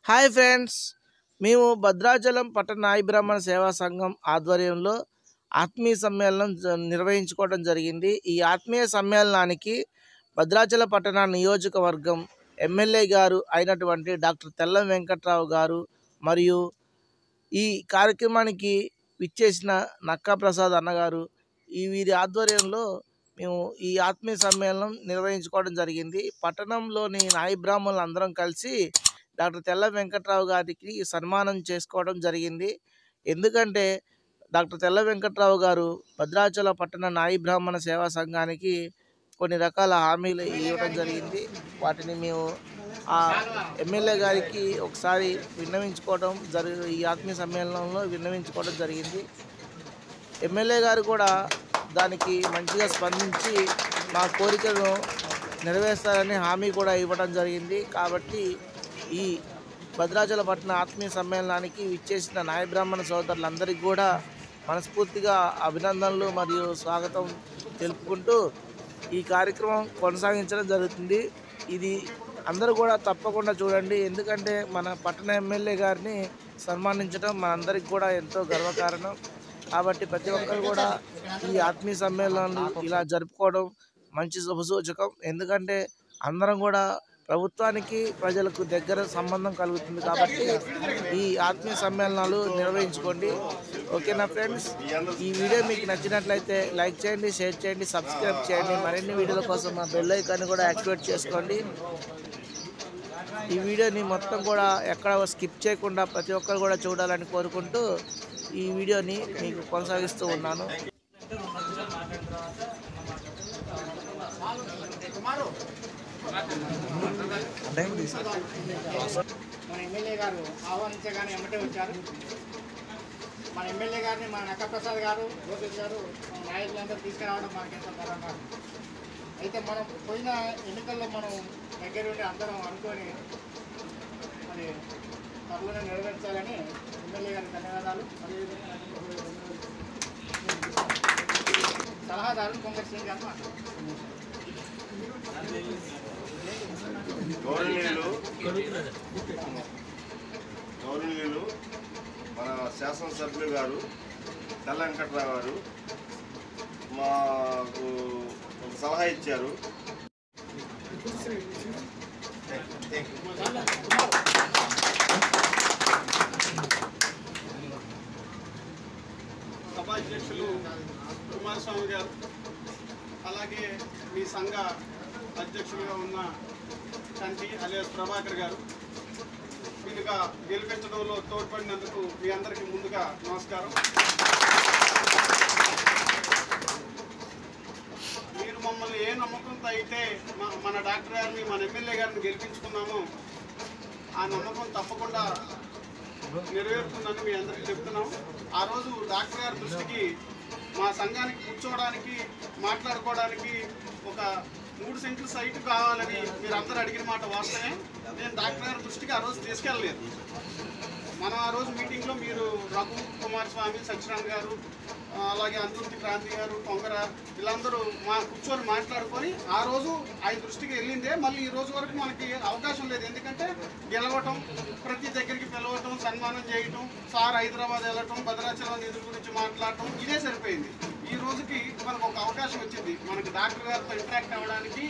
Hi friends, మేము భద్రాచలం పట్టణ నాయి బ్రాహ్మణ సేవా సంఘం ఆధ్వర్యంలో ఆత్మీయ సమ్మేళనం నిర్వహించుకోవడం జరిగింది. ఈ ఆత్మీయ సమ్మేళనానికి భద్రాచల పట్టణ నియోజకవర్గం ఎమ్మెల్యే గారు అయినటువంటి డాక్టర్ తెల్లం వెంకట్రావు గారు మరియు ఈ కార్యక్రమానికి విచ్చేసిన నక్కా ప్రసాద్ అన్నగారు వీరి ఆధ్వర్యంలో మేము ఈ ఆత్మీయ సమ్మేళనం నిర్వహించుకోవడం జరిగింది. పట్టణంలోని నాయి బ్రాహ్మణులు అందరం కలిసి డాక్టర్ తెల్లం వెంకట్రావు గారికి సన్మానం చేసుకోవడం జరిగింది. ఎందుకంటే డాక్టర్ తెల్లం వెంకట్రావు గారు భద్రాచల పట్టణ నాయి బ్రాహ్మణ సేవా సంఘానికి కొన్ని రకాల హామీలు ఇవ్వడం జరిగింది. వాటిని మేము ఆ ఎమ్మెల్యే గారికి ఒకసారి విన్నవించుకోవడం ఈ ఆత్మీయ సమ్మేళనంలో విన్నవించుకోవడం జరిగింది. ఎమ్మెల్యే గారు కూడా దానికి మంచిగా స్పందించి మా కోరికను నెరవేర్స్తారని హామీ కూడా ఇవ్వడం జరిగింది. కాబట్టి ఈ భద్రాచల పట్టణ ఆత్మీయ సమ్మేళనానికి విచ్చేసిన నాయ బ్రాహ్మణ సోదరులందరికీ కూడా మనస్ఫూర్తిగా అభినందనలు మరియు స్వాగతం తెలుపుకుంటూ ఈ కార్యక్రమం కొనసాగించడం జరుగుతుంది. ఇది అందరూ కూడా తప్పకుండా చూడండి. ఎందుకంటే మన పట్టణ ఎమ్మెల్యే గారిని సన్మానించడం మనందరికి కూడా ఎంతో గర్వకారణం. కాబట్టి ప్రతి ఒక్కరు కూడా ఈ ఆత్మీయ సమ్మేళనాలు ఇలా జరుపుకోవడం మంచి శుభసూచకం. ఎందుకంటే అందరం కూడా ప్రభుత్వానికి ప్రజలకు దగ్గర సంబంధం కలుగుతుంది. కాబట్టి ఈ ఆత్మీయ సమ్మేళనాలు నిర్వహించుకోండి. ఓకేనా ఫ్రెండ్స్? ఈ వీడియో మీకు నచ్చినట్లయితే లైక్ చేయండి, షేర్ చేయండి, సబ్స్క్రైబ్ చేయండి. మరిన్ని వీడియోల కోసం మా బెల్ ఐకాన్ని కూడా యాక్టివేట్ చేసుకోండి. ఈ వీడియోని మొత్తం కూడా ఎక్కడ స్కిప్ చేయకుండా ప్రతి ఒక్కరు కూడా చూడాలని కోరుకుంటూ ఈ వీడియోని మీకు కొనసాగిస్తూ ఉన్నాను. మన ఎమ్మెల్యే గారు ఆహ్వానించగానే ఎమ్మటే వచ్చారు. మన ఎమ్మెల్యే గారిని మన నక్కా ప్రసాద్ గారు, లోకేష్ గారు, నాయకులందరూ తీసుకురావడం మనకెంత గర్వంగా. అయితే మనం పోయిన ఎన్నికల్లో మనం దగ్గరుండి అందరం అనుకొని మరి త్వరలోనే నెరవేర్చాలని ఎమ్మెల్యే గారికి ధన్యవాదాలు. మరియు సలహాదారు కొంగర్ సింగ్ గారు గౌరవనీయులు మన శాసనసభ్యులు గారు తెల్ల వెంకట్రావు గారు మాకు ఒక సలహా ఇచ్చారు. సభాధ్యక్షులు కుమారస్వామి గారు, అలాగే మీ సంఘ అధ్యక్షులుగా ఉన్న చంటి అలియాస్ ప్రభాకర్ గారు, వీలుగా గెలిపించడంలో తోడ్పడినందుకు మీ అందరికీ ముందుగా నమస్కారం. మీరు మమ్మల్ని ఏ నమ్మకంతో అయితే మన డాక్టర్ గారిని, మన ఎమ్మెల్యే గారిని గెలిపించుకున్నామో ఆ నమ్మకం తప్పకుండా నెరవేరుతుందని మీ అందరికీ చెప్తున్నాం. ఆ రోజు డాక్టర్ గారి దృష్టికి మా సంఘానికి కూర్చోవడానికి, మాట్లాడుకోవడానికి ఒక 3 సెంట్లు సైట్ కావాలని మీరు అందరూ అడిగిన మాట వాస్తవమే. నేను డాక్టర్ గారి దృష్టికి ఆ రోజు తీసుకెళ్ళలేదు. మనం ఆ రోజు మీటింగ్లో మీరు రఘు, కుమారస్వామి, సత్యనారాయణ గారు, అలాగే అంతుర్తి క్రాంతి గారు, కొంగర, వీళ్ళందరూ కూర్చొని మాట్లాడుకొని ఆ రోజు ఆయన దృష్టికి వెళ్ళిందే. మళ్ళీ ఈ రోజు వరకు మనకి అవకాశం లేదు. ఎందుకంటే గెలవటం, ప్రతి దగ్గరికి పిలవటం, సన్మానం చేయటం, సార్ హైదరాబాద్ వెళ్ళటం, భద్రాచలం నిధుల గురించి మాట్లాడటం, ఇదే సరిపోయింది. ఈ రోజుకి మనకు ఒక అవకాశం వచ్చింది. మనకు డాక్టర్ గారితో ఇంటరాక్ట్ అవ్వడానికి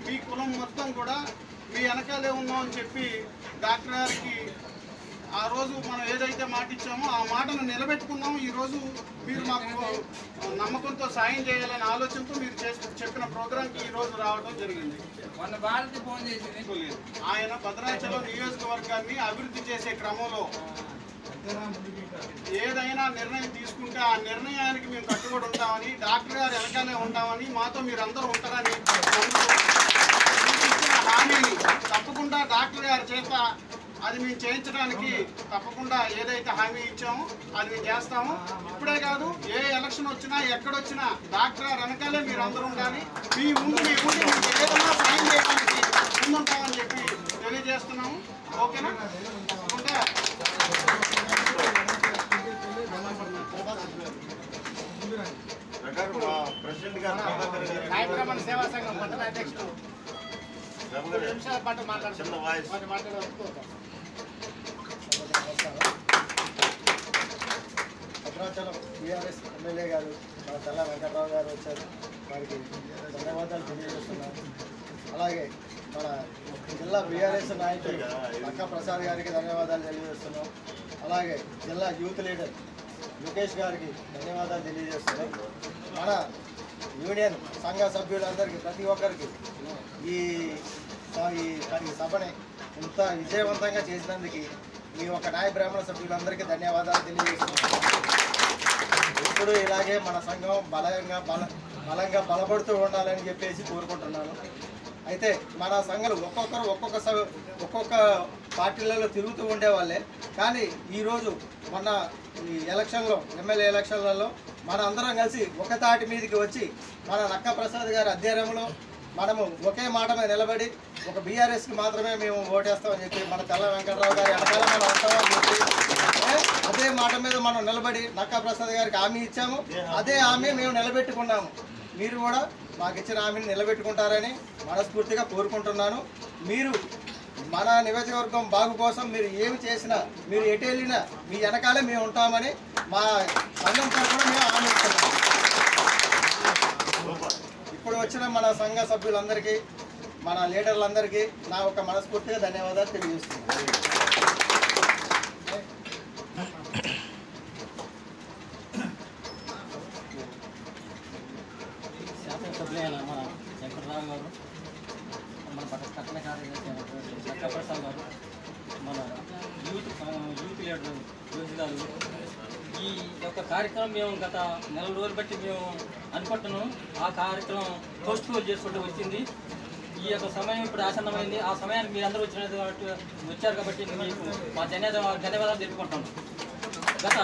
మీ కులం మొత్తం కూడా మీ వెనకాలే ఉన్నామని చెప్పి డాక్టర్ గారికి ఆ రోజు మనం ఏదైతే మాట ఇచ్చామో ఆ మాటను నిలబెట్టుకున్నాము. ఈరోజు మీరు మాకు నమ్మకంతో సాయం చేయాలనే ఆలోచనతో మీరు చెప్పిన ప్రోగ్రాంకి ఈరోజు రావడం జరిగింది. ఆయన భద్రాచలం నియోజకవర్గాన్ని అభివృద్ధి చేసే క్రమంలో ఏదైనా నిర్ణయం తీసుకుంటే ఆ నిర్ణయానికి మేము కట్టుబడి ఉంటామని, డాక్టర్ గారు వెనకాలే ఉంటామని, మాతో మీరందరూ ఉంటారని హామీని తప్పకుండా డాక్టర్ గారి చేత అది మేము చేయించడానికి తప్పకుండా ఏదైతే హామీ ఇచ్చామో అది మేము చేస్తాము. ఇప్పుడే కాదు, ఏ ఎలక్షన్ వచ్చినా ఎక్కడొచ్చినా డాక్టర్ గారు వెనకాలే మీరు అందరూ ఉండాలి. మీ ముందు మీకు ఏదైనా సాయం చేయడానికి ముందుంటామని చెప్పి తెలియజేస్తున్నాము. ఓకేనా? తప్పకుండా ప్రెసిడెంట్ గారు నాయ బ్రాహ్మణ సేవా సంఘం పట్టణ అధ్యక్షుడు 2 నిమిషాల పాటు మాట్లాడుతున్నాం. నమస్కారం. భద్రాచలం టీఆర్ఎస్ ఎమ్మెల్యే గారు మన తెల్ల వెంకట్రావు గారు వచ్చారు. వారికి ధన్యవాదాలు తెలియజేస్తున్నాను. అలాగే మన జిల్లా బీఆర్ఎస్ నాయకులు లక్కా ప్రసాద్ గారికి ధన్యవాదాలు తెలియజేస్తున్నాం. అలాగే జిల్లా యూత్ లీడర్ ముఖేష్ గారికి ధన్యవాదాలు తెలియజేస్తున్నాం. మన యూనియన్ సంఘ సభ్యులందరికీ ప్రతి ఒక్కరికి ఈ సభని ఇంత విజయవంతంగా చేసినందుకు ఈ ఒక నాయ బ్రాహ్మణ సభ్యులందరికీ ధన్యవాదాలు తెలియజేస్తున్నాం. ఇప్పుడు ఇలాగే మన సంఘం బలంగా బలపడుతూ ఉండాలని చెప్పేసి కోరుకుంటున్నాను. అయితే మన సంఘాలు ఒక్కొక్కరు ఒక్కొక్క పార్టీలలో తిరుగుతూ ఉండేవాళ్ళే. కానీ ఈరోజు మొన్న ఈ ఎలక్షన్లో ఎమ్మెల్యే ఎలక్షన్లలో మన అందరం కలిసి ఒక తాటి మీదకి వచ్చి మన లక్కా ప్రసాద్ గారి అధ్వర్యంలో మనము ఒకే మాట మీద నిలబడి ఒక బీఆర్ఎస్కి మాత్రమే మేము ఓటేస్తామని చెప్పి మన తెల్ల వెంకట్రావు గారి వెనకాల మనం ఉంటామని చెప్పి అదే మాట మీద మనం నిలబడి లక్కా ప్రసాద్ గారికి హామీ ఇచ్చాము. అదే హామీ మేము నిలబెట్టుకున్నాము. మీరు కూడా మాకు ఇచ్చిన హామీని నిలబెట్టుకుంటారని మనస్ఫూర్తిగా కోరుకుంటున్నాను. మీరు మన నియోజకవర్గం బాగు కోసం మీరు ఏమి చేసినా, మీరు ఎటు వెళ్ళినా మీ వెనకాలే మేము ఉంటామని మా సంఘం తరఫున మేము హామీ ఇస్తున్నాము. ఇప్పుడు వచ్చిన మన సంఘ సభ్యులందరికీ, మన లీడర్లందరికీ నా ఒక మనస్ఫూర్తిగా ధన్యవాదాలు తెలియజేస్తున్నాను. శాసనసభ్యులైన మన వెంకటరావు గారు, మన పట్టణ కార్యదర్శి లక్కా ప్రసాద్ గారు, మన యూత్ లీడర్ జోషి గారు, ఈ యొక్క కార్యక్రమం మేము గత నెల రోజులు బట్టి మేము అనుకుంటున్నాం. ఆ కార్యక్రమం పోస్ట్ పోల్ చేసుకుంటూ వచ్చింది. ఈ యొక్క సమయం ఇప్పుడు ఆసన్నమైంది. ఆ సమయానికి మీరు అందరూ వచ్చారు కాబట్టి మీకు మా ధన్యవాదాలు తెలుపుకుంటాం. గత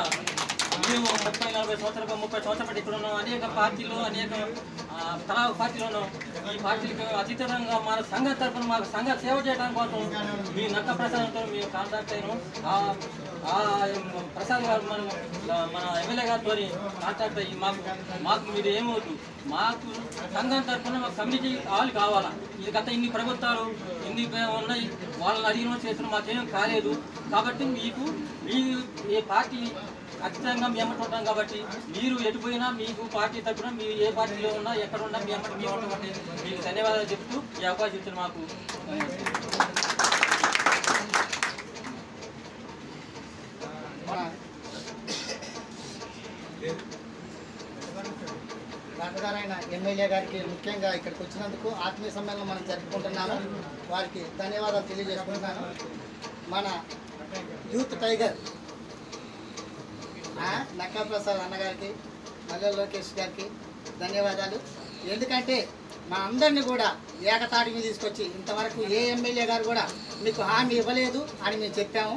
మేము 30-40 సంవత్సరాలు బట్టి ఇక్కడ ఉన్నాం. అనేక పార్టీలు, అనేక తలా పార్టీలను ఈ పార్టీలకు అతీతంగా మన సంఘ తరఫున మాకు సంఘ సేవ చేయడానికి కోసం మీ నక్క ప్రసాదంతో మేము కాంటాక్ట్ అయినాం. ఆ ప్రసాద్ గారు మన ఎమ్మెల్యే గారితో కాంటాక్ట్ అయ్యి మాకు మీరు ఏమవుతుంది, మాకు సంఘం తరఫున మాకు కమ్యూనిటీ హాల్ కావాలా. ఇది గత ఇన్ని ప్రభుత్వాలు ఇన్ని ఉన్నాయి, వాళ్ళని అడిగిన చేసిన మాకేం కాలేదు. కాబట్టి మీకు ఏ పార్టీ ఖచ్చితంగా మేము ఉంటాం కాబట్టి మీరు ఎటుపోయినా మీకు పార్టీ తరఫున మీరు ఏ పార్టీలో ఉన్నా ఎక్కడ ఉన్నా మీ అమ్మటి మేము ఉంటామంటే మీకు ధన్యవాదాలు చెప్తూ ఈ అవకాశం ఇచ్చిన మాకు డాక్టరైన ఎమ్మెల్యే గారికి ముఖ్యంగా ఇక్కడికి వచ్చినందుకు ఆత్మీయ సమ్మేళనం మనం జరుపుకుంటున్నాము. వారికి ధన్యవాదాలు తెలియజేసుకుంటున్నాను. మన యూత్ టైగర్ లక్కా ప్రసాద్ అన్నగారికి, మల్లె లోకేష్ గారికి ధన్యవాదాలు. ఎందుకంటే మా అందరినీ కూడా ఏకతాటి మీద తీసుకొచ్చి ఇంతవరకు ఏ ఎమ్మెల్యే గారు కూడా మీకు హామీ ఇవ్వలేదు అని మేము చెప్పాము.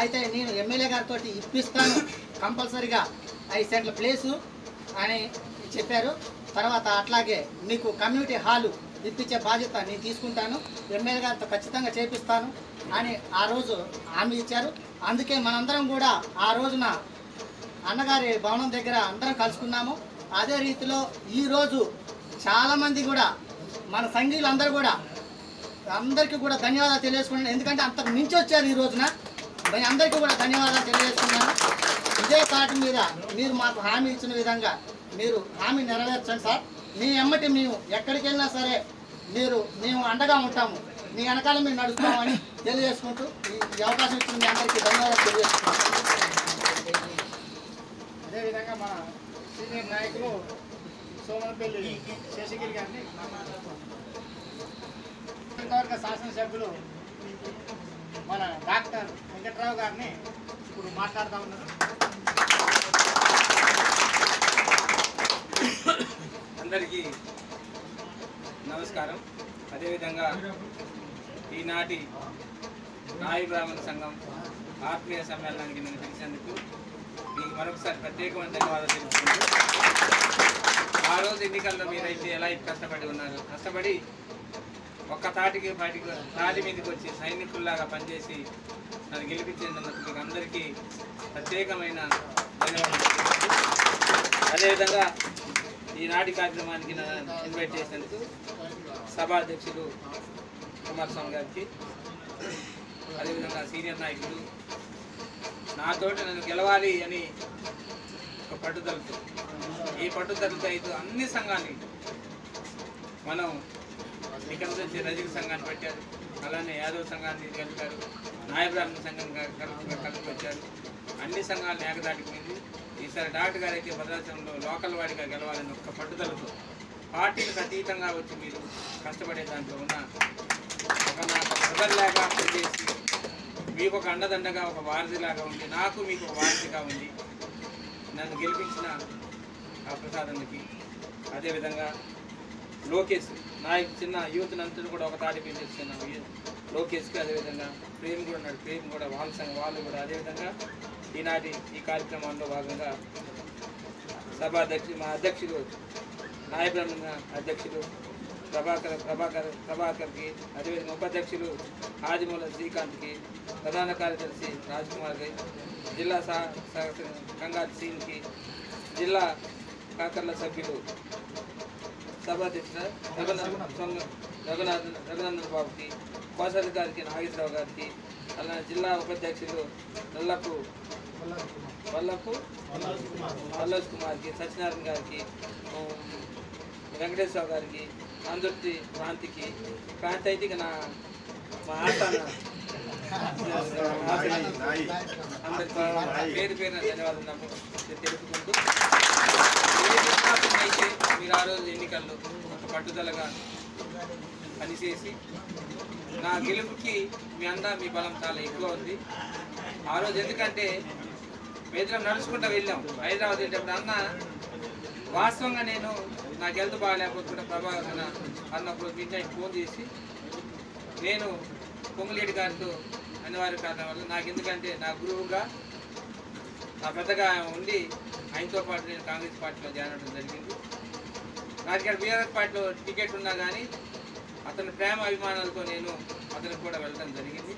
అయితే నేను ఎమ్మెల్యే గారితో ఇప్పిస్తాను కంపల్సరీగా 5 సెంట్ల ప్లేసు అని చెప్పారు. తర్వాత అట్లాగే మీకు కమ్యూనిటీ హాలు ఇప్పించే బాధ్యత నేను తీసుకుంటాను, ఎమ్మెల్యే గారితో ఖచ్చితంగా చేపిస్తాను అని ఆ రోజు హామీ ఇచ్చారు. అందుకే మనందరం కూడా ఆ రోజున అన్నగారి భవనం దగ్గర అందరం కలుసుకున్నాము. అదే రీతిలో ఈరోజు చాలామంది కూడా మన సంఘీయులందరూ కూడా అందరికీ కూడా ధన్యవాదాలు తెలియజేసుకున్నాను. ఎందుకంటే అంతకు మించి వచ్చారు ఈ రోజున. నేను అందరికీ కూడా ధన్యవాదాలు తెలియజేస్తున్నాను. ఇదే తాటి మీద మీరు మాకు హామీ ఇచ్చిన విధంగా మీరు హామీ నెరవేర్చండి సార్. మీ ఎమ్మటి మేము ఎక్కడికి వెళ్ళినా సరే మేము అండగా ఉంటాము, మీ వెనకాల మేము నడుస్తామని తెలియజేసుకుంటూ ఈ అవకాశం ఇచ్చిన మీ అందరికీ ధన్యవాదాలు తెలియజేస్తున్నాను. అదేవిధంగా మన సీనియర్ నాయకులు సోమనపల్లి శేషగిరి గారిని, నియోజకవర్గ శాసనసభ్యులు మన డాక్టర్ వెంకట్రావు గారిని ఇప్పుడు మాట్లాడుతూ ఉన్నారు. అందరికీ నమస్కారం. అదేవిధంగా ఈనాటి నాయ బ్రాహ్మణ సంఘం ఆత్మీయ సమ్మేళనానికి నన్ను పిలిచేందుకు మీకు మరొకసారి ప్రత్యేకమైన ధన్యవాదాలు తెలుపుకుంటూ, ఆ రోజు ఎన్నికల్లో మీరైతే ఎలా కష్టపడి ఉన్నారు, కష్టపడి ఒక్క తాటి మీదకి వచ్చి సైనికుల్లాగా పనిచేసి నన్ను గెలిపించేందుకు మీకు అందరికీ ప్రత్యేకమైన ధన్యవాదాలు. అదేవిధంగా ఈనాటి కార్యక్రమానికి నన్ను ఇన్వైట్ చేసినందుకు సభాధ్యక్షులు కుమారస్వామి గారికి, అదేవిధంగా సీనియర్ నాయకులు నాతోటి నన్ను గెలవాలి అని ఒక పట్టుదలతో, ఈ పట్టుదలతో అయితే అన్ని సంఘాన్ని మనం ఇక్కడ నుంచి రజక సంఘాన్ని పెట్టారు, అలానే యాదవ్ సంఘాన్ని కలిపారు, నాయబ్రాహ్మణ సంఘం కలిపి వచ్చారు. అన్ని సంఘాలను ఏకదాటిపోయింది. ఈసారి డాక్టర్ గారు అయితే భద్రాచలంలో లోకల్ వాడిగా గెలవాలని ఒక పట్టుదలతో పార్టీలకు అతీతంగా వచ్చి మీరు కష్టపడే దాంట్లో ఉన్న ఒక నాకు బ్రదర్లాగా చేసి మీకు ఒక అండదండగా ఒక వారధిలాగా ఉండి, నాకు మీకు ఒక వారధిగా ఉండి నన్ను గెలిపించిన ఆ ప్రసాదానికి, అదేవిధంగా లోకేష్ నా చిన్న యూత్ నంతను కూడా ఒక తాటి పెంచేస్తున్నాను లోకేష్కి, అదేవిధంగా ప్రేమ్ కూడా ఉన్నాడు, ప్రేమ్ కూడా వాళ్ళ సంఘం వాళ్ళు కూడా, అదేవిధంగా ఈనాటి ఈ కార్యక్రమంలో భాగంగా మా అధ్యక్షులు నాయబ్రాహ్మణ అధ్యక్షులు ప్రభాకర్కి, అదేవిధంగా ఉపాధ్యక్షులు ఆదిమూల శ్రీకాంత్కి, ప్రధాన కార్యదర్శి రాజ్కుమార్కి, జిల్లా కంగారు సీన్కి, జిల్లా కాకర్ల సభ్యులు సభాధ్యక్షుడు రఘునందన్ బాబుకి, కోశాధికారికి నాగేశ్వరరావు గారికి, అలానే జిల్లా ఉపాధ్యక్షులు వల్లభ్ కుమార్కి, సత్యనారాయణ గారికి, వెంకటేశ్వర గారికి, అందుర్తి క్రాంతికి అయితే మా ఆస్థాన అందరికీ పేరు పేరున ధన్యవాదాలు తెలుపుకుంటూ, అయితే మీరు ఆ రోజు ఎన్నికల్లో ఒక పట్టుదలగా పనిచేసి నా గెలుపుకి మీ మీ బలం చాలా ఎక్కువ ఉంది ఆ రోజు. ఎందుకంటే మేద్రం నడుచుకుంటూ వెళ్ళాం హైదరాబాద్ వెళ్ళేటప్పుడు, అన్న వాస్తవంగా నేను నాకు హెల్త్ బాగాలేకపోతే కూడా ప్రభాకర్ అన్నప్పుడు మిడ్ నైట్ ఫోన్ చేసి నేను పొంగులేటి గారితో అనివార్య కారణం వల్ల నాకు, ఎందుకంటే నా గురువుగా నా పెద్దగా ఉండి ఆయనతో పాటు నేను కాంగ్రెస్ పార్టీలో జాయిన్ అవ్వడం జరిగింది. నాకు ఇక్కడ బీఆర్ఎస్ పార్టీలో టికెట్ ఉన్నా కానీ అతని ప్రేమ అభిమానాలతో నేను అతనికి కూడా వెళ్ళడం జరిగింది.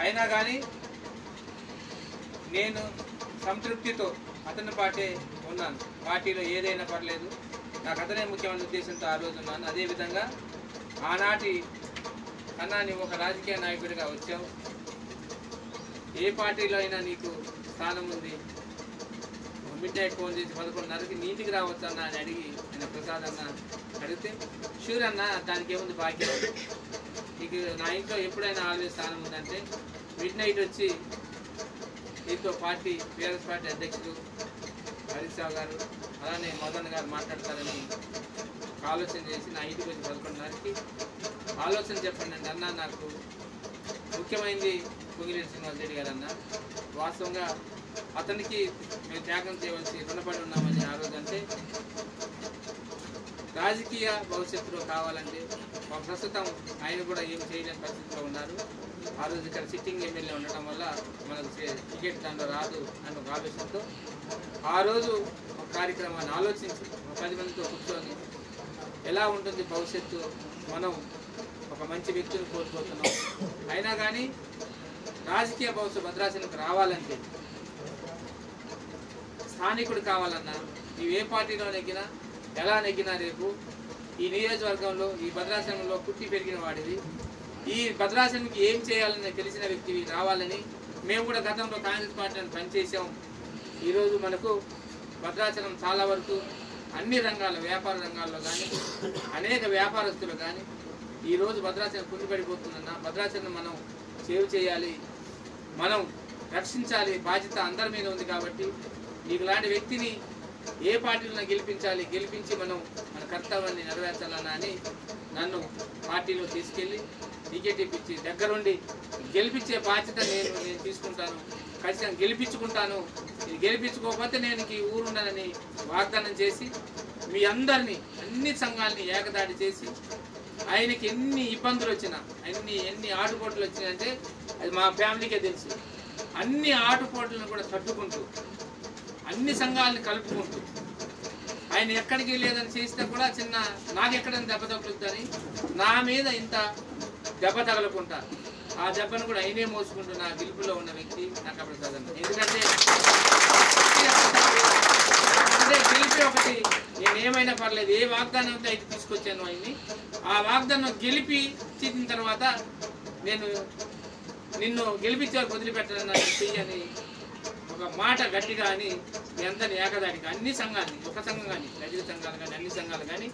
అయినా కానీ నేను సంతృప్తితో అతని పార్టీ ఉన్నాను, పార్టీలో ఏదైనా పర్లేదు, నాకు అతనే ముఖ్యమైన ఉద్దేశంతో ఆ రోజు ఉన్నాను. అదేవిధంగా ఆనాటి కన్నా నీవు ఒక రాజకీయ నాయకుడిగా వచ్చావు, ఏ పార్టీలో అయినా నీకు స్థానం ఉంది, మిడ్ నైట్ ఫోన్ చేసి 11:30కి నీ ఇంటికి రావచ్చు అన్న అని అడిగి నేను ప్రసాద్ అన్న అడిగితే, షూర్ అన్న దానికి ఏముంది భాగ్యం, నీకు నా ఇంట్లో ఎప్పుడైనా ఆల్వేస్ స్థానం ఉందంటే మిడ్ నైట్ వచ్చి నీతో పార్టీ బీఆర్ఎస్ పార్టీ అధ్యక్షుడు హరీష్ రావు గారు అలానే మదన్ గారు మాట్లాడతారని ఆలోచన చేసి నా ఇంటికి వచ్చి 11:30కి ఆలోచన చెప్పండి అండి అన్న, నాకు ముఖ్యమైనది పొంగిలేటి శ్రీనివాస్ రెడ్డి గారు అన్న, వాస్తవంగా అతనికి మేము త్యాగం చేయవలసి రుణపడి ఉన్నామని ఆ రోజు అంటే, రాజకీయ భవిష్యత్తులో కావాలంటే ప్రస్తుతం ఆయన కూడా ఏం చేయలేని పరిస్థితిలో ఉన్నారు. ఆ రోజు ఇక్కడ సిట్టింగ్ ఎమ్మెల్యే ఉండటం వల్ల మనకు టికెట్ దాంట్లో రాదు అని ఒక ఆలోచనతో ఆ రోజు ఒక కార్యక్రమాన్ని ఆలోచించి 10 మందితో కూర్చొని ఎలా ఉంటుంది భవిష్యత్తు, మనం ఒక మంచి వ్యక్తిని కోల్పోతున్నాం, అయినా కానీ రాజకీయ భవిష్యత్తు భద్రాచలంకి రావాలంటే స్థానికుడు కావాలన్నా, నీవు ఏ పార్టీలో నెగ్గినా ఎలా నెగ్గినా రేపు ఈ నియోజకవర్గంలో ఈ భద్రాచలంలో పుట్టి పెరిగిన వాడివి, ఈ భద్రాచలంకి ఏం చేయాలని తెలిసిన వ్యక్తివి రావాలని మేము కూడా గతంలో కాంగ్రెస్ పార్టీని పనిచేసాం. ఈరోజు మనకు భద్రాచలం చాలా వరకు అన్ని రంగాల్లో, వ్యాపార రంగాల్లో కానీ అనేక వ్యాపారస్తులు కానీ ఈరోజు భద్రాచలం కుండిపడిపోతుందన్న, భద్రాచలం మనం సేవ్ చేయాలి, మనం రక్షించాలి, బాధ్యత అందరి మీద ఉంది. కాబట్టి నీకు లాంటి వ్యక్తిని ఏ పార్టీలో గెలిపించి మనం మన కర్తవ్యాన్ని నెరవేర్చాలన్నా అని నన్ను పార్టీలో తీసుకెళ్ళి టికెట్ ఇప్పించి దగ్గరుండి గెలిపించే బాధ్యత నేను తీసుకుంటాను, ఖచ్చితంగా గెలిపించుకుంటాను, ఇది గెలిపించుకోకపోతే నేను ఈ ఊరుండనని వాగ్దానం చేసి మీ అందరినీ అన్ని సంఘాలని ఏకదాడి చేసి ఆయనకి ఎన్ని ఇబ్బందులు వచ్చినా ఎన్ని ఆటుపోట్లు వచ్చినాయంటే అది మా ఫ్యామిలీకే తెలుసు. అన్ని ఆటుపోట్లను కూడా తట్టుకుంటూ అన్ని సంఘాలను కలుపుకుంటూ ఆయన ఎక్కడికి లేదని చేస్తే కూడా చిన్న నాకెక్కడని దెబ్బ తగులుతుందని నా మీద ఇంత దెబ్బ తగలకుండా ఆ దెబ్బను కూడా ఆయనే మోసుకుంటూ నా గెలుపులో ఉన్న వ్యక్తి నాకు ప్రసాద్ అన్న. ఎందుకంటే గెలిపి ఒకటి నేనేమైనా పర్లేదు, ఏ వాగ్దానంతో అయితే తీసుకొచ్చాను ఆయన్ని, ఆ వాగ్దానం గెలిపి ఇచ్చిన తర్వాత నేను నిన్ను గెలిపించాలి వదిలిపెట్టాలని చెయ్యని ఒక మాట గట్టిగా అని మీ అందరిని ఏకదాటిగా అన్ని సంఘాన్ని, ఒక సంఘం కానీ రైతుల సంఘాలు కానీ అన్ని సంఘాలు కానీ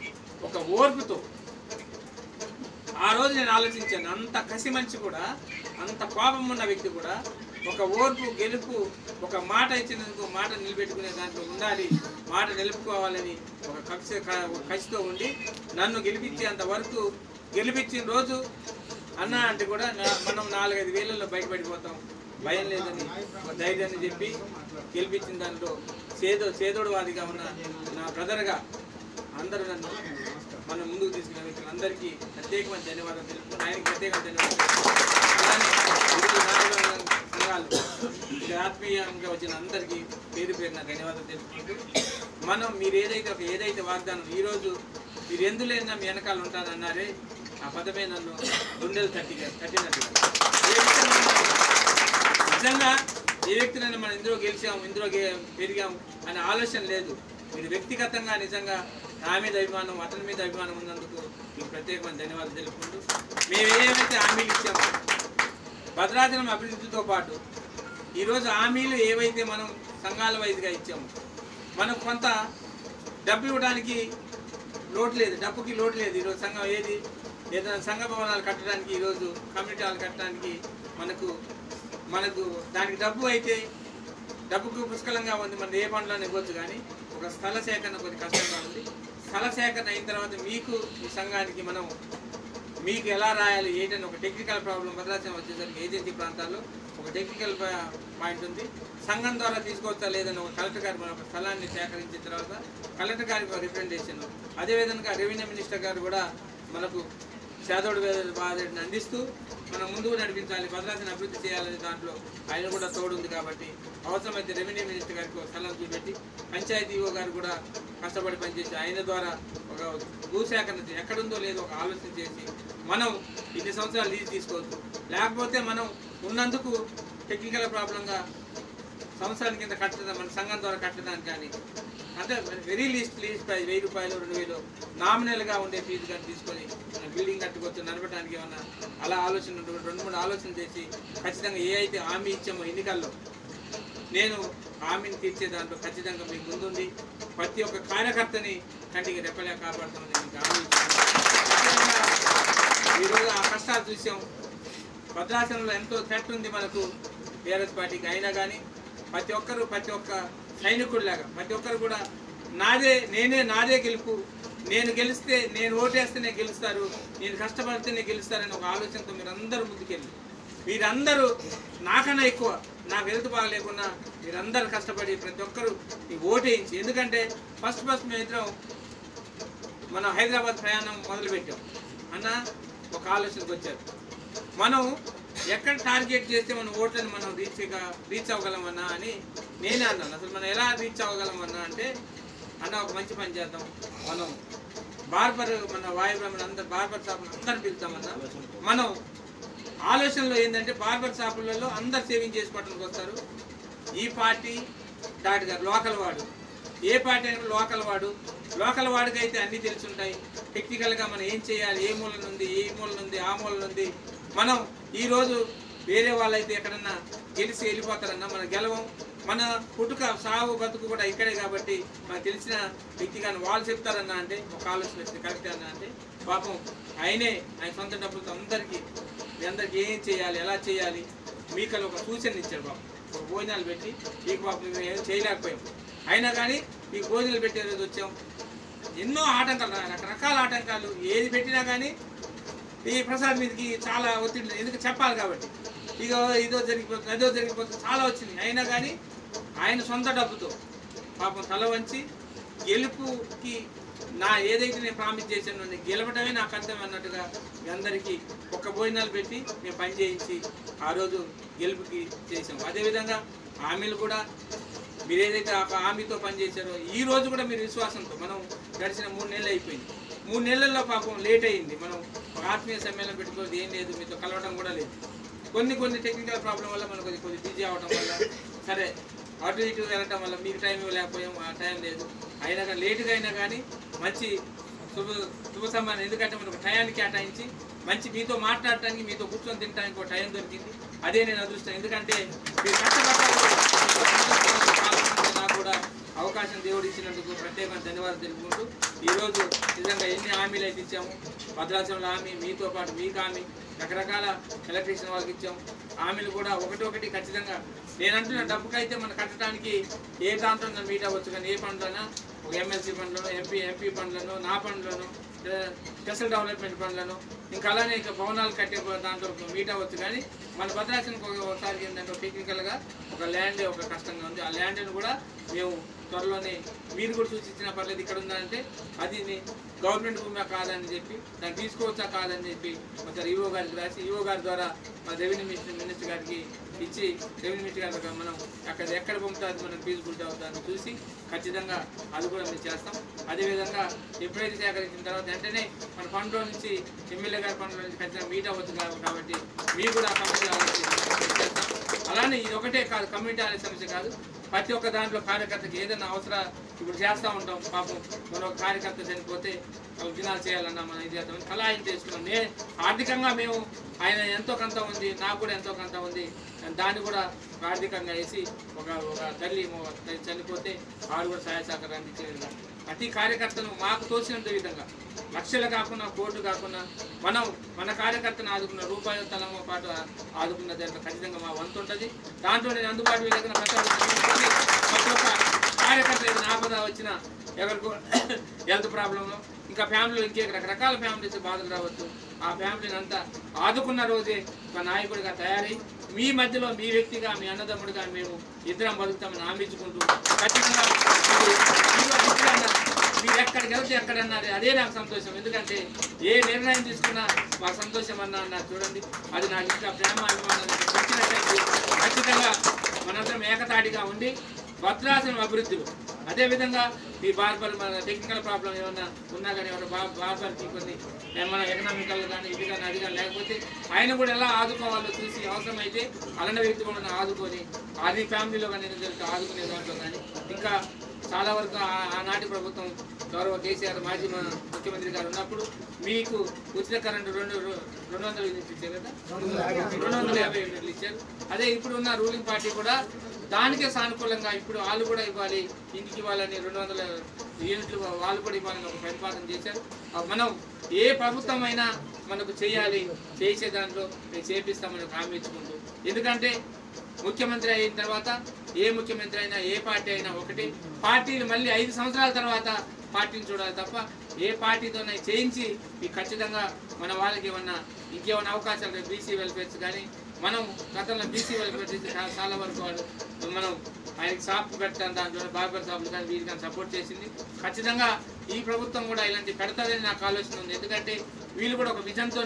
ఒక ఓర్పుతో ఆ రోజు నేను ఆలోచించాను. అంత కసి మనిషి కూడా, అంత కోపం ఉన్న వ్యక్తి కూడా ఒక ఓర్పు, గెలుపు, ఒక మాట ఇచ్చినందుకు మాట నిలబెట్టుకునే దాంట్లో ఉండాలి, మాట నిలుపుకోవాలని ఒక కసితో ఉండి నన్ను గెలిపించేంత వరకు, గెలిపించిన రోజు అన్న అంటే కూడా మనం 4-5 వేలలో బయటపడిపోతాం, భయం లేదని ఒక ధైర్యాన్ని చెప్పి గెలిపించిన దాంట్లో చేదోడు వాదిగా ఉన్న నా బ్రదర్గా అందరూ నన్ను మనం ముందుకు తీసుకున్న వ్యక్తులందరికీ ప్రత్యేకమైన ధన్యవాదాలు తెలుపుతున్నాను. ఆయనకి ప్రత్యేకమైన ధన్యవాదాలు. సంఘాలు ఆత్మీయంగా వచ్చిన అందరికీ పేరు పేరున ధన్యవాదాలు తెలుపుకుంటూ, మనం మీరు ఏదైతే వాగ్దానం ఈరోజు మీరు ఎందులేనా మీ వెనకాల ఉంటానన్నారే, ఆ పదమే నన్ను గుండెలు తట్టినట్టుగా నిజంగా ఏ వ్యక్తినైనా మనం ఇందులో గెలిచాము, ఇందులో పెరిగాము అనే ఆలోచన లేదు. మీరు వ్యక్తిగతంగా నిజంగా నా మీద అభిమానం, అతని మీద అభిమానం ఉన్నందుకు మీకు ప్రత్యేకమైన ధన్యవాదాలు తెలుపుకుంటూ, మేము ఏవైతే హామీలు ఇచ్చామో భద్రాచలం అభివృద్ధితో పాటు ఈరోజు హామీలు ఏవైతే మనం సంఘాల వైద్యుగా ఇచ్చామో, మనం కొంత డబ్బు ఇవ్వడానికి లోటు లేదు, డబ్బుకి లోటు లేదు. ఈరోజు సంఘం ఏదైనా సంఘ భవనాలు కట్టడానికి, ఈరోజు కమ్యూనిటీ హాల్ కట్టడానికి మనకు దానికి డబ్బు అయితే డబ్బుకు పుష్కలంగా ఉంది, మనం ఏ పనులను ఇవ్వచ్చు. కానీ ఒక స్థల సేకరణ కొద్ది కష్టంగా ఉంది. స్థల సేకరణ అయిన తర్వాత మీకు ఈ సంఘానికి మనం మీకు ఎలా రాయాలి ఏంటని ఒక టెక్నికల్ ప్రాబ్లం భద్రాచలం వచ్చేసరికి ఏజెన్సీ ప్రాంతాల్లో ఒక టెక్నికల్ పాయింట్ ఉంది. సంఘం ద్వారా తీసుకోవచ్చా లేదని ఒక కలెక్టర్ గారు మన స్థలాన్ని సేకరించిన తర్వాత కలెక్టర్ గారికి రిప్రజెంటేషన్, అదేవిధంగా రెవెన్యూ మినిస్టర్ గారు కూడా మనకు చేదోడు బాధని అందిస్తూ మనం ముందుకు నడిపించాలి, భద్రాచలం అభివృద్ధి చేయాలనే దాంట్లో ఆయన కూడా తోడుంది. కాబట్టి అవసరమైతే రెవెన్యూ మినిస్టర్ గారికి స్థలం చూపెట్టి పంచాయతీ ఈవో గారు కూడా కష్టపడి పనిచేసి ఆయన ద్వారా ఒక భూసేకరణ ఎక్కడుందో లేదో ఒక ఆలోచన చేసి మనం ఇన్ని సంవత్సరాలు లీజ్ తీసుకోవచ్చు. లేకపోతే మనం ఉన్నందుకు టెక్నికల్ ప్రాబ్లంగా సంవత్సరానికి కింద కట్టడం, మన సంఘం ద్వారా కట్టడానికి కానీ అంటే వెరీ లీజ్ ప్రైస్ 1000 రూపాయలు 2000 నామినల్గా ఉండే ఫీజు కానీ తీసుకొని బిల్డింగ్ కట్టుకోవచ్చు, నడపడానికి ఏమన్నా అలా ఆలోచన 2-3 ఆలోచన చేసి ఖచ్చితంగా ఏ అయితే హామీ ఇచ్చామో ఎన్నికల్లో నేను హామీని తీర్చే దాంట్లో ఖచ్చితంగా మీకు ముందుండి ప్రతి ఒక్క కార్యకర్తని కంటికి రెప్పలే కాపాడుతామని మీకు హామీ ఇచ్చాను. ఈరోజు ఆ కష్టాలు చూసాం. భద్రాచలంలో ఎంతో థ్రెట్ ఉంది మనకు టీఆర్ఎస్ పార్టీకి. అయినా కానీ ప్రతి ఒక్క సైనికుడిలాగా ప్రతి ఒక్కరు కూడా నాదే గెలుపు, నేను గెలిస్తే, నేను ఓటేస్తేనే గెలుస్తారు, నేను కష్టపడితేనే గెలుస్తారని ఒక ఆలోచనతో మీరందరూ ముందుకెళ్ళి మీరందరూ నాకన్నా ఎక్కువ, నాకు హెల్త్ బాగలేకున్నా మీరందరూ కష్టపడి ప్రతి ఒక్కరు ఓటేయించి, ఎందుకంటే ఫస్ట్ మేమిద్దరం మనం హైదరాబాద్ ప్రయాణం మొదలుపెట్టాం అన్న ఒక ఆలోచనకు వచ్చారు. మనం ఎక్కడ టార్గెట్ చేస్తే మన ఓట్లను మనం రీచ్ అవ్వగలమన్నా అని నేనే అన్నాను. అసలు మనం ఎలా రీచ్ అవ్వగలమన్నా అంటే అన్న ఒక మంచి పని చేద్దాం, మనం మన వాయుబ్రహ్మణ అందరు బార్బర్ షాపులు అందరు పిలుస్తామన్నా. మనం ఆలోచనలో ఏంటంటే బార్బర్ షాపులలో అందరు సేవింగ్ చేసుకోవడానికి వస్తారు. ఈ పార్టీ డాక్టర్ గారు లోకల్ వాడు, ఏ పార్టీ అయినా లోకల్ వాడికి అయితే అన్నీ తెలుసుంటాయి. టెక్నికల్గా మనం ఏం చేయాలి, ఏ మూల నుండి ఆ మూల నుండి మనం ఈరోజు వేరే వాళ్ళైతే ఎక్కడన్నా గెలిచి వెళ్ళిపోతారన్నా, మనం గెలవం. మన పుట్టుక సాగు బతుకు కూడా ఇక్కడే కాబట్టి మనకు తెలిసిన వ్యక్తి కానీ వాళ్ళు చెప్తారన్నా అంటే ఒక ఆలోచన వచ్చింది కరెక్ట్ అన్నా అంటే పాపం ఆయన సొంత డబ్బులతో మీ అందరికి ఏం చేయాలి, ఎలా చేయాలి మీకు ఒక సూచన ఇచ్చాడు. పాపం ఒక భోజనాలు పెట్టి మీకు పాపం మేము ఏం చేయలేకపోయాం, అయినా కానీ మీకు భోజనాలు పెట్టే రోజు వచ్చాం. ఎన్నో ఆటంకాలు, రకరకాల ఆటంకాలు, ఏది పెట్టినా కానీ ఈ ప్రసాద్ మీదకి చాలా ఒత్తిడి, ఎందుకు చెప్పాలి కాబట్టి ఇదో జరిగిపోతుంది చాలా వచ్చింది. అయినా కానీ ఆయన సొంత డబ్బుతో పాపం తల వంచి గెలుపుకి ఏదైతే నేను ప్రామిస్ చేశానో నేను గెలవడమే నా కర్తవ్యం అన్నట్టుగా మీ అందరికీ ఒక్క భోజనాలు పెట్టి మేము పని చేయించి ఆ రోజు గెలుపుకి చేసాం. అదేవిధంగా హామీలు కూడా మీరు ఏదైతే హామీతో పనిచేశారో ఈ రోజు కూడా మీరు విశ్వాసంతో మనం గడిచిన 3 నెలలు అయిపోయింది. 3 నెలల్లో పాపం లేట్ అయింది. మనం ఒక ఆత్మీయ సమ్మేళనం పెట్టుకోవద్దు, ఏం లేదు, మీతో కలవడం కూడా లేదు. కొన్ని టెక్నికల్ ప్రాబ్లం వల్ల మనం కొద్ది బిజీ అవ్వడం వల్ల సరే అటు ఇటు వెళ్ళటం వల్ల మీకు టైం ఇవ్వలేకపోయాం, ఆ టైం లేదు. అయినా కానీ లేటుగా అయినా కానీ మంచి శుభ సమయాన్ని, ఎందుకంటే మనకు టయాన్ని కేటాయించి మంచి మీతో మాట్లాడటానికి మీతో కూర్చొని తినడానికి ఒక టైం దొరికింది. అదే నేను అదృష్టం. ఎందుకంటే మీరు కష్టపడ్డారు, నాకు కూడా అవకాశం దేవుడు ఇచ్చినందుకు ప్రత్యేకంగా ధన్యవాదాలు తెలుపుకుంటూ ఈరోజు నిజంగా ఎన్ని హామీలు అయితే ఇచ్చాము, భద్రాచలంలో హామీ, మీతో పాటు మీకు హామీ, రకరకాల ఎలక్ట్రీషియన్ వాళ్ళకి ఇచ్చాము. హామీలు కూడా ఒకటి ఖచ్చితంగా నేను అంటున్న డబ్బుకైతే మనం కట్టడానికి ఏ దాంట్లో మీట్ అవ్వచ్చు, కానీ ఏ ఫండ్లైనా ఒక ఎమ్మెల్సీ ఫండ్లను, ఎంపీ ఫండ్లను, నా ఫండ్లను, స్పెషల్ డెవలప్మెంట్ ఫండ్లను, ఇంకా అలానే ఇంకా భవనాలు కట్టే దాంట్లో మీట్ అవ్వచ్చు. కానీ మన భద్రాచలంకి ఒకసారి ఏంటంటే టెక్నికల్గా ఒక ల్యాండ్ ఒక కష్టంగా ఉంది. ఆ ల్యాండ్ని కూడా మేము త్వరలోనే మీరు కూడా సూచించినా పర్లేదు, ఇక్కడ ఉందంటే అది గవర్నమెంట్ భూమి కాదని చెప్పి దాన్ని తీసుకోవచ్చా కాదని చెప్పి ఒకసారి ఈఓ గారికి రాసి ఈఓ గారి ద్వారా మన రెవెన్యూ మినిస్టర్ గారికి ఇచ్చి రెవెన్యూ మినిస్టర్ గారి మనం ఎక్కడ పంపుతుంది మనం ఫీజిబిలిటీ అవుతుందని చూసి ఖచ్చితంగా అది కూడా మేము చేస్తాం. అదేవిధంగా ఎప్పుడైతే సేకరించిన తర్వాత వెంటనే మన ఫండ్లో నుంచి ఎమ్మెల్యే గారి ఫండ్లో నుంచి ఖచ్చితంగా మీట్ అవ్వచ్చు కాబట్టి మీరు కూడా ఆ కమిటీ చేస్తాం. అలానే ఇది ఒకటే కాదు, కమ్యూనిటీ అనే సమస్య కాదు, ప్రతి ఒక్క దాంట్లో కార్యకర్తకి ఏదైనా అవసరం ఇప్పుడు చేస్తూ ఉంటాం. పాపం మరో కార్యకర్త చనిపోతే దినాలు చేయాలన్నా మనం ఇది చేస్తాం, అలా ఆయన చేసుకున్నాం. ఆర్థికంగా మేము ఆయన ఎంతో కొంత ఉంది, నాకు కూడా ఎంతో కొంత ఉంది, దాన్ని కూడా ఆర్థికంగా వేసి ఒక తల్లి చనిపోతే ఆరు కూడా సహాయ సహకారం అందించే విధంగా ప్రతి కార్యకర్తను మాకు తోచినంత విధంగా లక్షలు కాకుండా కోట్లు కాకుండా మన కార్యకర్తను ఆదుకున్న రూపాయల తలమో పాటు ఆదుకున్న దాంట్లో ఖచ్చితంగా మా వంతు ఉంటుంది. దాంట్లో నేను అందుబాటులో లేకుండా ప్రతి ఒక్క కార్యకర్త ఏదైనా ఆపద వచ్చినా ఎవరికో హెల్త్ ప్రాబ్లంలో ఇంకా ఫ్యామిలీలో ఇంకే రకరకాల ఫ్యామిలీస్ బాధలు రావచ్చు, ఆ ఫ్యామిలీని అంతా ఆదుకున్న రోజే ఒక నాయకుడిగా తయారై మీ మధ్యలో మీ వ్యక్తిగా మీ అన్నదమ్ముడిగా మేము ఇద్దరం బతుకుతామని హామీంచుకుంటూ ఖచ్చితంగా మీరు ఎక్కడికి వెళ్తే ఎక్కడన్నారు అదే నాకు సంతోషం. ఎందుకంటే ఏ నిర్ణయం తీసుకున్నా మా సంతోషం అన్నారు చూడండి, అది నాకు ఇంకా ప్రేమ అభిమానాలు వచ్చినట్టయితే ఖచ్చితంగా మనందరం ఏకతాటిగా ఉండి భద్రాచలం అభివృద్ధిలో అదేవిధంగా ఈ బార్బర్ మన టెక్నికల్ ప్రాబ్లం ఏమన్నా ఉన్నా కానీ బార్బర్కి కొన్ని ఏమన్నా ఎకనామికల్ కానీ ఇది కానీ అది కానీ లేకపోతే ఆయన కూడా ఎలా ఆదుకోవాలో చూసి అవసరమైతే అలాంటి వ్యక్తి కూడా ఆదుకొని అది ఫ్యామిలీలో కానీ ఆదుకునే దాంట్లో కానీ ఇంకా చాలా వరకు ఆనాటి ప్రభుత్వం గౌరవ కేసీఆర్ మాజీ ముఖ్యమంత్రి గారు ఉన్నప్పుడు మీకు ఉచిత కరెంటు 200 యూనిట్లు ఇచ్చారు కదా, 250 యూనిట్లు ఇచ్చారు. అదే ఇప్పుడు ఉన్న రూలింగ్ పార్టీ కూడా దానికే సానుకూలంగా ఇప్పుడు వాళ్ళు కూడా ఇవ్వాలి, ఇంటికి ఇవ్వాలని 200 యూనిట్లు వాళ్ళు కూడా ఇవ్వాలని ఒక ప్రతిపాదన చేశారు. మనం ఏ ప్రభుత్వం అయినా మనకు చేయాలి, చేసే దాంట్లో మేము చేపిస్తామని హామీ ఇచ్చుకుంటూ, ఎందుకంటే ముఖ్యమంత్రి అయిన తర్వాత ఏ ముఖ్యమంత్రి అయినా ఏ పార్టీ అయినా ఒకటి, పార్టీలు మళ్ళీ 5 సంవత్సరాల తర్వాత పార్టీని చూడాలి తప్ప ఏ పార్టీతోనే చేయించి మీకు ఖచ్చితంగా మన వాళ్ళకి ఇంకేమైనా అవకాశాలు బీసీ వెల్ఫేర్స్ కానీ మనం గతంలో బీసీ వెల్ఫేర్ చేసి చాలా వరకు వాళ్ళు మనం ఆయనకి షాప్ పెట్టాను, దాంట్లో బార్బర్ షాపులు కానీ వీరికి కానీ సపోర్ట్ చేసింది. ఖచ్చితంగా ఈ ప్రభుత్వం కూడా ఇలాంటి పెడతారని నాకు ఆలోచన ఉంది. ఎందుకంటే వీళ్ళు కూడా ఒక విజన్తో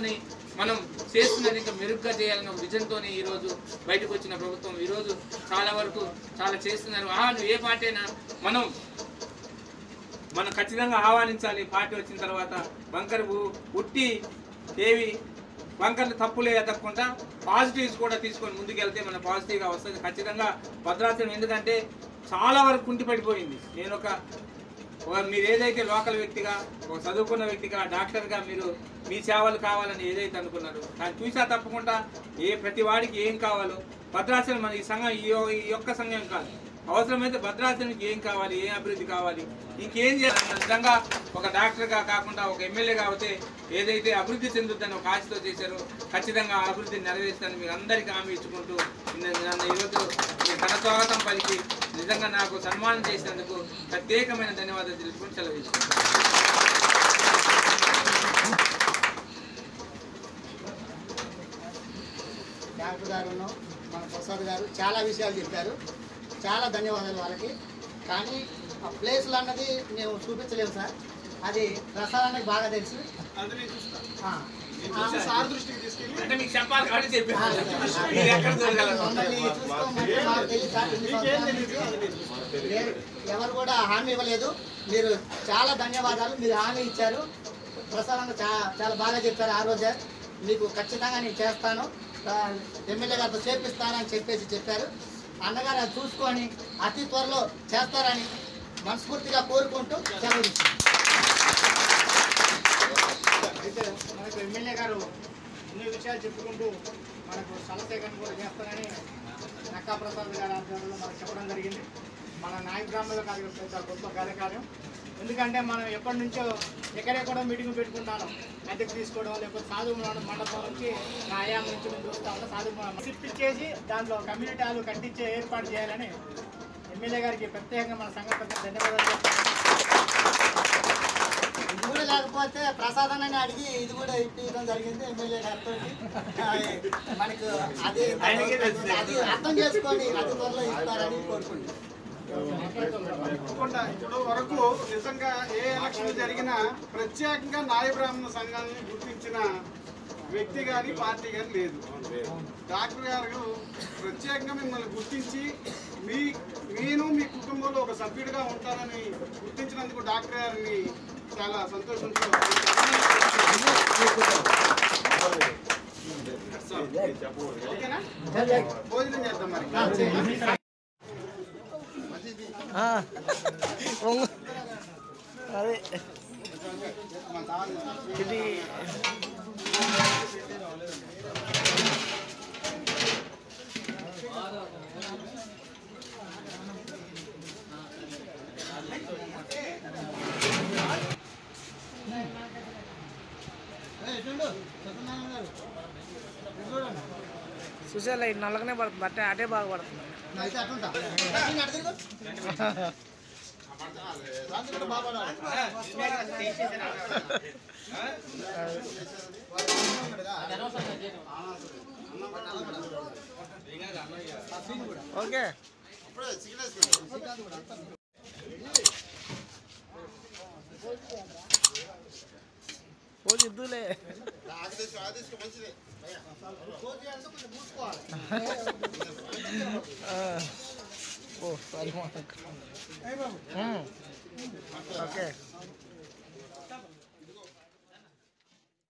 మనం చేస్తున్నది ఇంకా మెరుగ్గా చేయాలని ఒక విజన్తో ఈరోజు బయటకు వచ్చిన ప్రభుత్వం ఈరోజు చాలా వరకు చాలా చేస్తున్నారు. నువ్వు ఏ పార్టీ అయినా మనం ఖచ్చితంగా ఆహ్వానించాలి. పార్టీ వచ్చిన తర్వాత వంకరు ఉట్టి ఏవి వంకర్లు తప్పులే ఎదగకుండా పాజిటివ్స్ కూడా తీసుకొని ముందుకెళ్తే మన పాజిటివ్గా వస్తుంది ఖచ్చితంగా భద్రాచలం. ఎందుకంటే చాలా వరకు కుంటిపడిపోయింది. నేను మీరు ఏదైతే లోకల్ వ్యక్తిగా ఒక చదువుకున్న వ్యక్తిగా డాక్టర్గా మీరు మీ సేవలు కావాలని ఏదైతే అనుకున్నారు దాన్ని చూసా తప్పకుండా ప్రతి వాడికి ఏం కావాలో భద్రాచలం మన ఈ సంఘం ఈ యొక్క సంఘం కాదు, అవసరమైతే భద్రాచలానికి ఏం కావాలి, ఏం అభివృద్ధి కావాలి, ఇంకేం చేయాలి నిజంగా ఒక డాక్టర్గా కాకుండా ఒక ఎమ్మెల్యేగా అయితే ఏదైతే అభివృద్ధి చెందుద్దని ఒక ఆశతో చేశారో ఖచ్చితంగా ఆ అభివృద్ధిని నెరవేరుస్తాను మీరు అందరికీ హామీ ఇచ్చుకుంటూ నన్ను ఈరోజు ఘన స్వాగతం పలికి నిజంగా నాకు సన్మానం చేసినందుకు ప్రత్యేకమైన ధన్యవాదాలు తెలుసుకుని సెలవు తీసుకుంటాను. డాక్టర్ గారు మన ప్రసాద్ గారు చాలా విషయాలు చెప్పారు, చాలా ధన్యవాదాలు వాళ్ళకి. కానీ ఆ ప్లేస్లు అన్నది మేము చూపించలేము సార్, అది ప్రసాదానికి బాగా తెలుసు. సార్ దృష్టికి తీసుకెళ్ళి అంటే మీకు చెప్పాలి కాబట్టి చెప్పాను. ఎవరు కూడా హామీ ఇవ్వలేదు, మీరు చాలా ధన్యవాదాలు. మీరు హామీ ఇచ్చారు, ప్రసాదంగా చాలా బాగా చెప్పారు. ఆ రోజే మీకు ఖచ్చితంగా నేను చేస్తాను, ఎమ్మెల్యే గారితో చేపిస్తానని చెప్పారు. అన్నగారు అది చూసుకొని అతి త్వరలో చేస్తారని మనస్ఫూర్తిగా కోరుకుంటూ సెలవు. అయితే మనకు ఎమ్మెల్యే గారు అన్ని విషయాలు చెప్పుకుంటూ మనకు స్థల సేకరణ కూడా చేస్తారని నక్కా ప్రసాద్ గారి ఆధ్వర్యంలో మనకు చెప్పడం జరిగింది. మన నాయక గ్రామంలో కాదు పెద్ద గొప్ప కార్యకార్యం. ఎందుకంటే మనం ఎప్పటి నుంచో ఎక్కడెక్కడో మీటింగ్ పెట్టుకుంటాను, అద్దెకు తీసుకోవడం లేకపోతే సాధువు మండపం నుంచి నా ఆయాం నుంచి ముందు వస్తూ ఉంటాం. సాధువు షిఫ్ట్ ఇచ్చేసి దాంట్లో కమ్యూనిటీ హాల్ కట్టించే ఏర్పాటు చేయాలని ఎమ్మెల్యే గారికి ప్రత్యేకంగా మన సంఘం పెద్ద ధన్యవాదాలు చెప్తాను. ఇది కూడా లేకపోతే ప్రసాదాన్ని అడిగి ఇది కూడా ఇప్పించడం జరిగింది ఎమ్మెల్యే గారితో. మనకు అది అర్థం చేసుకొని అది త్వరలో ఇస్తారని కోరుకుంటున్నాం. తప్పకుండా ఇప్పుడు వరకు నిజంగా ఏ ఎలక్షన్ జరిగినా ప్రత్యేకంగా నాయ బ్రాహ్మణ సంఘాన్ని గుర్తించిన వ్యక్తి కానీ పార్టీ కానీ లేదు. డాక్టర్ గారు ప్రత్యేకంగా మిమ్మల్ని గుర్తించి మీరు మీ కుటుంబంలో ఒక సభ్యుడిగా ఉంటారని గుర్తించినందుకు డాక్టర్ గారిని చాలా సంతోషంతో ఓకేనా, భోజనం చేద్దాం మరి. అదే ఇది చూసేలా ఇది నల్లగానే పడుతుంది, బట్ట అటే బాగా పడుతుంది. ఓకే ఇద్దులే ఓ సారీ ఓకే